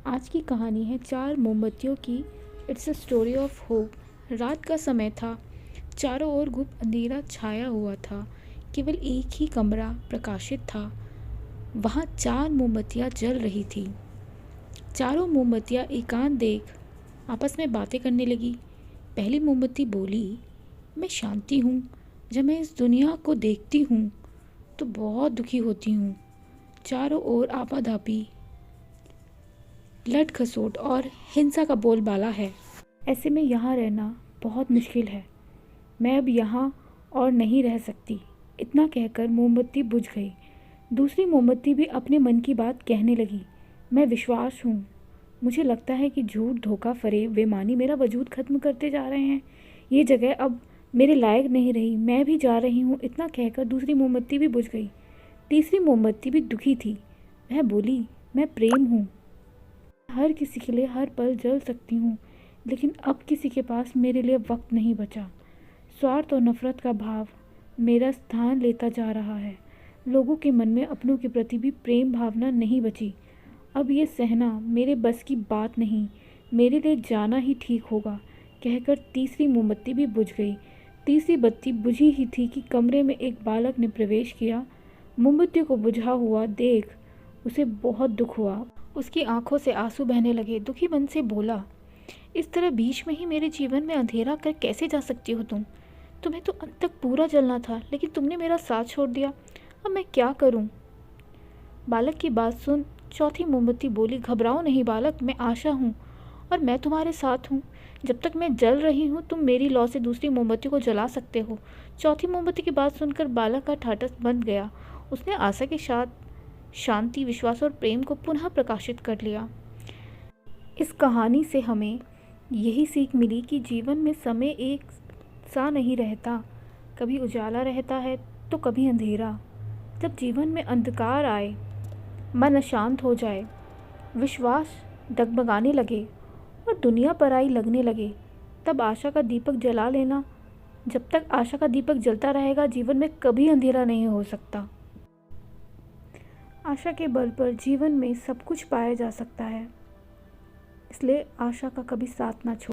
आज की कहानी है चार मोमबत्तियों की। It's a story of hope. रात का समय था। चारों ओर गुप्त अंधेरा छाया हुआ था। केवल एक ही कमरा प्रकाशित था। वहाँ चार मोमबत्तियाँ जल रही थी। चारों मोमबत्तियाँ एकांत देख आपस में बातें करने लगी। पहली मोमबत्ती बोली, मैं शांति हूँ। जब मैं इस दुनिया को देखती हूँ तो बहुत दुखी होती हूँ। चारों ओर आपाधापी, लट खसोट और हिंसा का बोलबाला है। ऐसे में यहाँ रहना बहुत मुश्किल है। मैं अब यहाँ और नहीं रह सकती। इतना कहकर मोमबत्ती बुझ गई। दूसरी मोमबत्ती भी अपने मन की बात कहने लगी। मैं विश्वास हूँ। मुझे लगता है कि झूठ, धोखा, फरेब, बेईमानी मेरा वजूद खत्म करते जा रहे हैं। ये जगह अब मेरे लायक नहीं रही। मैं भी जा रही हूँ। इतना कहकर दूसरी मोमबत्ती भी बुझ गई। तीसरी मोमबत्ती भी दुखी थी। वह बोली, मैं प्रेम हूँ। हर किसी के लिए हर पल जल सकती हूँ, लेकिन अब किसी के पास मेरे लिए वक्त नहीं बचा। स्वार्थ और नफरत का भाव मेरा स्थान लेता जा रहा है। लोगों के मन में अपनों के प्रति भी प्रेम भावना नहीं बची। अब ये सहना मेरे बस की बात नहीं। मेरे लिए जाना ही ठीक होगा। कहकर तीसरी मोमबत्ती भी बुझ गई। तीसरी बत्ती बुझी ही थी कि कमरे में एक बालक ने प्रवेश किया। मोमबत्ती को बुझा हुआ देख उसे बहुत दुख हुआ। उसकी आंखों से आंसू बहने लगे। दुखी मन से बोला, इस तरह बीच में ही मेरे जीवन में अंधेरा कर कैसे जा सकती हो तुम? तुम्हें तो अंत तक पूरा जलना था, लेकिन तुमने मेरा साथ छोड़ दिया। अब मैं क्या करूं? बालक की बात सुन चौथी मोमबत्ती बोली, घबराओ नहीं बालक, मैं आशा हूँ और मैं तुम्हारे साथ हूँ। जब तक मैं जल रही हूँ तुम मेरी लौ से दूसरी मोमबत्ती को जला सकते हो। चौथी मोमबत्ती की बात सुनकर बालक का ठाठस बंद गया। उसने आशा के साथ शांति, विश्वास और प्रेम को पुनः प्रकाशित कर लिया। इस कहानी से हमें यही सीख मिली कि जीवन में समय एक सा नहीं रहता। कभी उजाला रहता है तो कभी अंधेरा। जब जीवन में अंधकार आए, मन अशांत हो जाए, विश्वास डगमगाने लगे और दुनिया पराई लगने लगे, तब आशा का दीपक जला लेना। जब तक आशा का दीपक जलता रहेगा, जीवन में कभी अंधेरा नहीं हो सकता। आशा के बल पर जीवन में सब कुछ पाया जा सकता है। इसलिए आशा का कभी साथ ना छोड़ें।